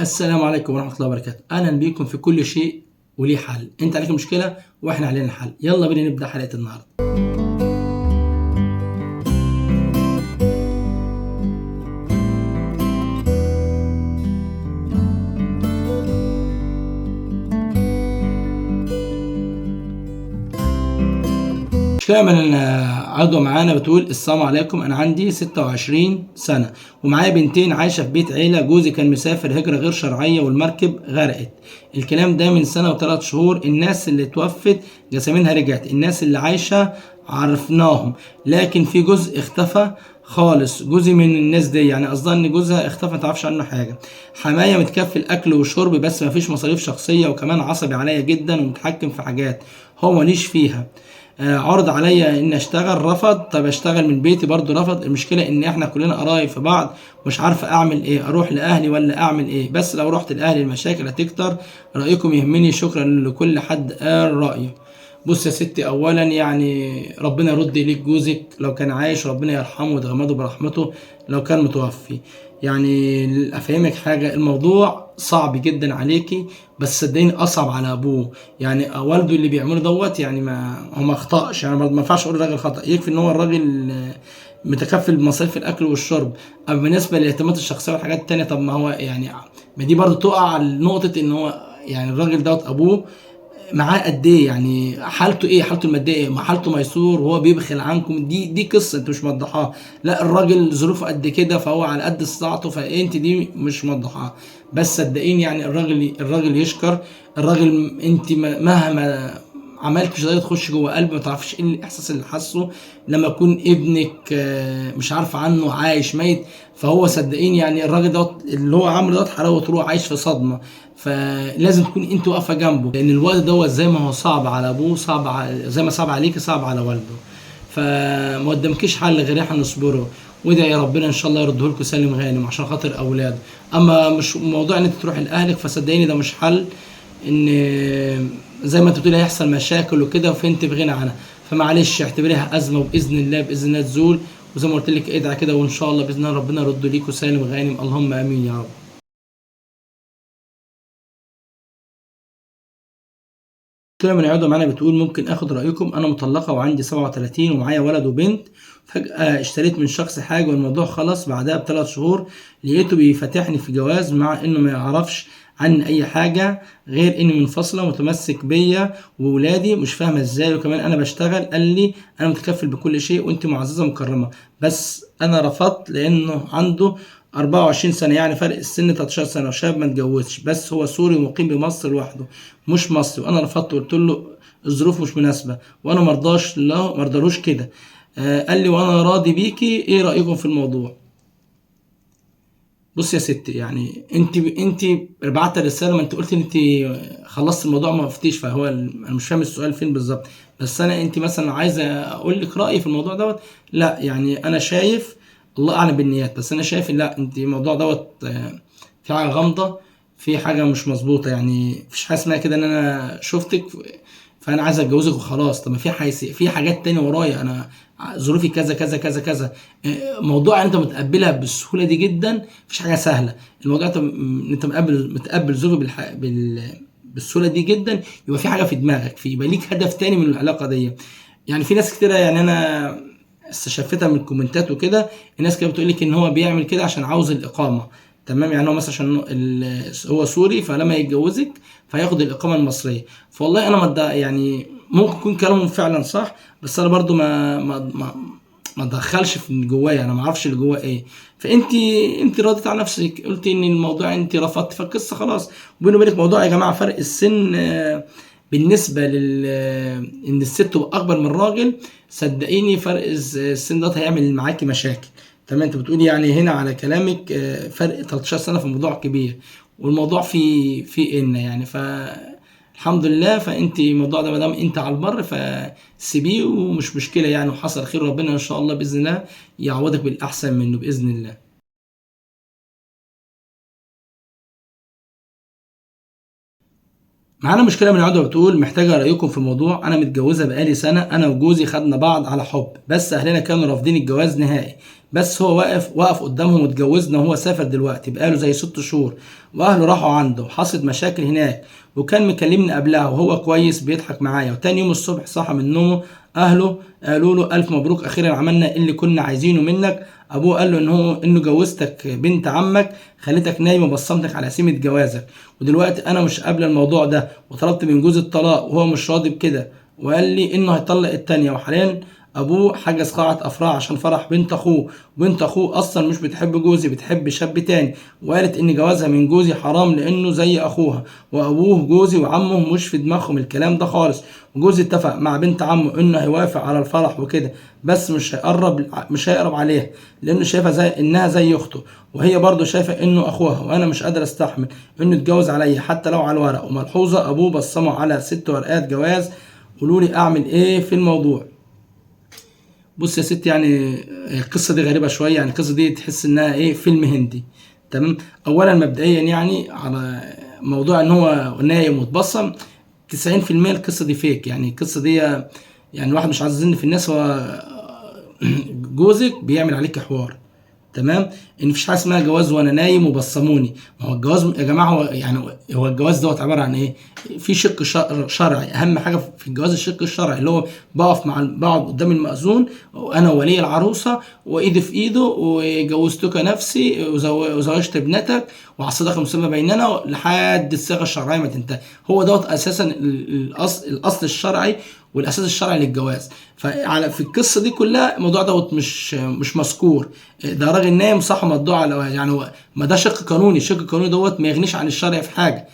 السلام عليكم ورحمة الله وبركاته. أهلا بيكم في كل شيء وليه حل. أنت عليك مشكلة وإحنا علينا الحل. يلا بينا نبدأ حلقة النهاردة. مشكلة من عضوة معانا بتقول السلام عليكم، أنا عندي 26 سنة ومعايا بنتين عايشة في بيت عيلة. جوزي كان مسافر هجرة غير شرعية والمركب غرقت. الكلام ده من سنة وثلاث شهور. الناس اللي توفت جسامينها رجعت، الناس اللي عايشة عرفناهم، لكن في جزء اختفى خالص. جوزي من الناس دي، يعني قصدها ان جوزها اختفى متعرفش عنه حاجة. حماية متكفل اكل وشرب بس مفيش مصاريف شخصية، وكمان عصبي عليا جدا ومتحكم في حاجات هو ماليش فيها. عرض عليا ان اشتغل، رفض. طب اشتغل من بيتي برضو رفض. المشكله ان احنا كلنا قرايب في بعض، مش عارفه اعمل ايه، اروح لاهلي ولا اعمل ايه؟ بس لو رحت لاهلي المشاكل هتكتر. رايكم يهمني. شكرا لكل حد قال رايه. بص يا ستي، اولا يعني ربنا يرد اليك جوزك، لو كان عايش ربنا يرحمه ويتغمده برحمته، لو كان متوفي. يعني افهمك حاجه، الموضوع صعب جدا عليكي، بس صدقيني اصعب على ابوه. يعني والده اللي بيعمله دوت، يعني ما هو ما اخطاش. يعني ما ينفعش اقول الراجل خطا، يكفي ان هو الراجل متكفل بمصاريف الاكل والشرب. اما بالنسبه للاهتمامات الشخصيه والحاجات التانيه، طب ما هو يعني ما دي برضه تقع على نقطه ان هو يعني الراجل دوت ابوه معاه قد ايه، يعني حالته ايه، حالته الماديه ايه، ما حالته ميسور وهو بيبخل عنكم. دي قصه انت مش موضحاها. لا، الراجل ظروفه قد كده فهو على قد استطاعته، فانت دي مش موضحاها. بس صدقيني يعني الراجل يشكر. الراجل انت مهما عملت مش هتقدر تخش جوه قلبه، ما تعرفش ايه الاحساس اللي حاسه لما يكون ابنك مش عارف عنه، عايش ميت. فهو صدقيني يعني الراجل دوت اللي هو عامل دوت حلاوه روح، عايش في صدمه. فلازم تكون انت واقفه جنبه، لان الوقت دوت زي ما هو صعب على ابوه، زي ما صعب عليك صعب على والده. فما قدامكيش حل غير احنا نصبره، وادعي يا ربنا ان شاء الله يرده لكم سالم غانم عشان خاطر اولاده. اما مش موضوع ان انت تروح لاهلك، فصدقيني ده مش حل. ان زي ما انت بتقولي هيحصل مشاكل وكده، فانت في غنى عنها. فمعلش اعتبريها ازمه، وباذن الله باذن الله تزول. وزي ما قلت لك ادعي كده، وان شاء الله باذن الله ربنا يرده ليكم سالم غانم. اللهم امين يا رب. كده من عضو معانا بتقول ممكن اخد رايكم، انا مطلقه وعندي 37 ومعايا ولد وبنت. فجاه اشتريت من شخص حاجه والموضوع خلص بعدها بثلاث شهور. لقيته بيفتحني في جواز مع انه ما يعرفش عن اي حاجه غير اني منفصله ومتمسك بيا وولادي. مش فاهمه ازاي، وكمان انا بشتغل. قال لي انا متكفل بكل شيء وانت معززه مكرمه، بس انا رفضت لانه عنده 24 سنة، يعني فرق السن 13 سنة، وشاب ما اتجوزش، بس هو سوري ومقيم بمصر لوحده مش مصري. وانا رفضت وقلت له الظروف مش مناسبة، وانا مرضاش له مرضالوش كده. قال لي وانا راضي بيكي، ايه رأيكم في الموضوع؟ بص يا ستي، يعني انت بعت رسالة، ما انت قلت انت خلصت الموضوع ما فتيش. فهو انا مش فاهم السؤال فين بالظبط. بس انا انت مثلا عايزة اقول لك رأيي في الموضوع دوت؟ لا، يعني انا شايف، الله اعلم بالنيات، بس انا شايف لا، انت الموضوع دوت في حاجة غامضة، في حاجة مش مظبوطة. يعني مفيش حاجة اسمها كده ان انا شفتك فانا عايز اتجوزك وخلاص. طب ما في في حاجات تانية ورايا، انا ظروفي كذا كذا كذا كذا. موضوع انت متقبلها بالسهوله دي جدا، مفيش حاجه سهله. الموضوع انت متقبل ظروفي بالسهوله دي جدا، يبقى في حاجه في دماغك، يبقى ليك هدف تاني من العلاقه دي. يعني في ناس كتيره، يعني انا استشفتها من الكومنتات وكده، الناس كانت بتقول لك ان هو بيعمل كده عشان عاوز الاقامه. تمام، يعني هو مثلا عشان هو سوري، فلما يتجوزك فياخد الاقامه المصريه. فوالله انا يعني ممكن يكون كلامهم فعلا صح، بس انا برضو ما اتدخلش في اللي جوايا، انا ما اعرفش اللي جواه ايه. فانت راضيت على نفسك، قلت ان الموضوع انت رفضت، فالقصه خلاص. وبيني وبينك موضوع يا جماعه فرق السن بالنسبه ان الست تبقى اكبر من الراجل، صدقيني فرق السن ده هيعمل معاكي مشاكل. تمام، انت بتقولي يعني هنا على كلامك فرق 13 سنه في الموضوع كبير، والموضوع في ان يعني الحمد لله. فانت الموضوع ده ما دام انت على البر فسيبيه ومش مشكله يعني، وحصل خير، ربنا ان شاء الله باذن الله يعوضك بالاحسن منه باذن الله. معانا مشكله من العدوى بتقول محتاجه رايكم في موضوع. انا متجوزه بقالي سنه، انا وجوزي خدنا بعض على حب، بس اهلنا كانوا رافضين الجواز نهائي. بس هو واقف قدامهم واتجوزنا وهو سافر دلوقتي بقاله زي 6 شهور، واهله راحوا عنده وحصلت مشاكل هناك، وكان مكلمني قبلها وهو كويس بيضحك معايا، وتاني يوم الصبح صحى من نومه اهله قالوا له الف مبروك اخيرا عملنا اللي كنا عايزينه منك. ابوه قال له انه جوزتك بنت عمك، خليتك نايم وبصمتك على سيمة جوازك، ودلوقتي انا مش قابل الموضوع ده وطلبت من جوزي الطلاق وهو مش راضي بكده، وقال لي انه هيطلق التانية، وحاليا ابوه حجز قاعة افراح عشان فرح بنت اخوه، وبنت اخوه اصلا مش بتحب جوزي، بتحب شاب تاني، وقالت ان جوازها من جوزي حرام لانه زي اخوها، وابوه جوزي وعمه مش في دماغهم الكلام ده خالص، وجوزي اتفق مع بنت عمه انه هيوافق على الفرح وكده، بس مش هيقرب عليها لانه شايفها انها زي اخته، وهي برضه شايفه انه اخوها، وانا مش قادر استحمل انه يتجوز عليا حتى لو على الورق. وملحوظه ابوه بصمه على 6 ورقات جواز، قولوا لي اعمل ايه في الموضوع. بص يا ستي، يعني القصه دي غريبه شويه، يعني القصه دي تحس انها فيلم هندي. تمام. اولا مبدئيا يعني على موضوع ان هو نايم واتبصم، 90% القصه دي فيك، يعني القصه دي يعني الواحد مش عايز يظن في الناس، هو جوزك بيعمل عليك حوار. تمام. ان مفيش حاجه اسمها جواز وانا نايم وبصموني. ما هو الجواز يا جماعه، هو الجواز دوت عباره عن ايه؟ في شق شرعي، اهم حاجه في الجواز الشق الشرعي، اللي هو بقعد قدام المأذون وانا ولي العروسه وايدي في ايده وجوزتك نفسي وزوجت ابنتك وعصدق المسمى بيننا لحد الصيغه الشرعيه ما تنتهي. هو دوت اساسا الاصل الشرعي والاساس الشرعي للجواز. في القصه دي كلها الموضوع دوت مش مذكور. ده راجل نايم صح مدعو على، يعني هو ما ده شق قانوني، الشق القانوني دوت ما يغنيش عن الشرع في حاجه.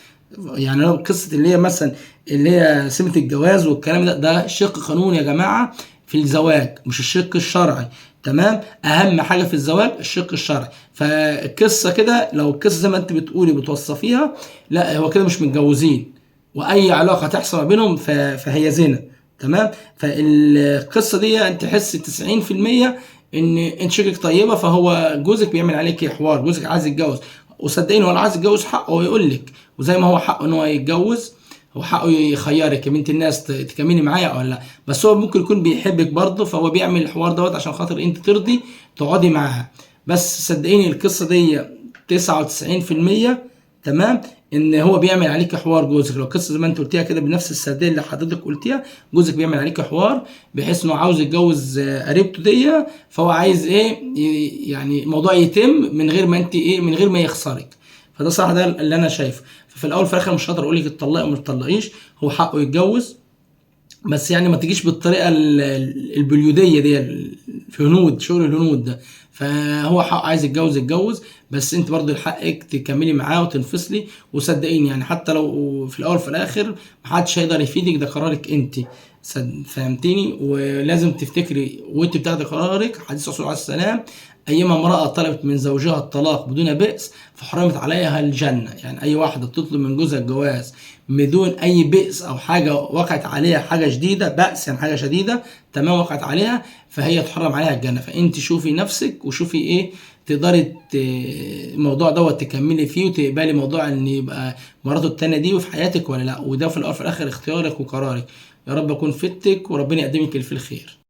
يعني لو قصه اللي هي مثلا اللي هي سمه الجواز والكلام ده شق قانوني يا جماعه في الزواج، مش الشق الشرعي. تمام. اهم حاجه في الزواج الشق الشرعي. فالقصه كده، لو القصه زي ما انت بتقولي بتوصفيها، لا هو كده مش متجوزين، واي علاقه تحصل ما بينهم فهي زنا. تمام. فالقصه دي انت تحس 90% ان انت شكلك طيبه، فهو جوزك بيعمل عليك حوار، جوزك عايز يتجوز، وصدقيني ولا عايز يتجوز حقه هو يقول لك، وزي ما هو حقه ان هو يتجوز، هو حقه يخيرك يا بنت الناس تكملي معايا ولا لا. بس هو ممكن يكون بيحبك برضه، فهو بيعمل الحوار دوت عشان خاطر انت ترضي تقعدي معاها. بس صدقيني القصه دي 99%. تمام. ان هو بيعمل عليك حوار جوزك، لو قصه زي ما انت قلتيها كده بنفس السرديه اللي حضرتك قلتيها، جوزك بيعمل عليك حوار بحيث انه عاوز يتجوز قريبته دي، فهو عايز يعني الموضوع يتم من غير ما انت من غير ما يخسرك. فده صح، ده اللي انا شايفه. ففي الاول في الاخر مش هقدر اقول لك اتطلقي وما تطلقيش، هو حقه يتجوز، بس يعني ما تجيش بالطريقه البليوديه دي، في هنود، شغل الهنود ده. فهو حق عايز يتجوز، بس انت برضه حقك تكملي معاه وتنفصلي. وصدقيني يعني حتى لو في الاول في الاخر محدش هيقدر يفيدك، ده قرارك انت. فهمتيني؟ ولازم تفتكري وانت بتاخدي قرارك حديث الرسول عليه السلام: ايما امراه طلبت من زوجها الطلاق بدون بئس فحرمت عليها الجنه. يعني اي واحده تطلب من جوزها الجواز بدون اي بئس او حاجه وقعت عليها حاجه شديده، بأس يعني حاجه شديده، تمام، وقعت عليها، فهي تحرم عليها الجنه. فانت شوفي نفسك وشوفي تقدري الموضوع دوت تكملي فيه وتقبلي موضوع ان يبقى مراته التانية دي وفي حياتك ولا لا. وده في الاول في الاخر اختيارك وقرارك. يا رب اكون فدتك وربنا يقدمك اللي فيه الخير.